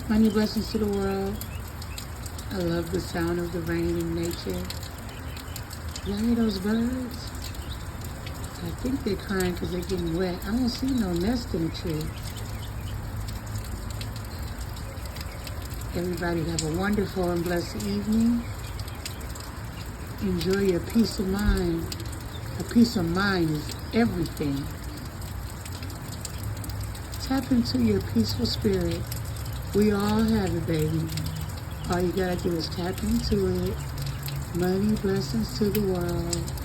Money blessings to the world. I love the sound of the rain in nature. Y'all hear those birds? I think they're crying because they're getting wet. I don't see no nest in the tree. Everybody have a wonderful and blessed evening. Enjoy your peace of mind. A peace of mind is everything. Tap into your peaceful spirit. We all have it, baby. All you gotta do is tap into it. Money blessings to the world.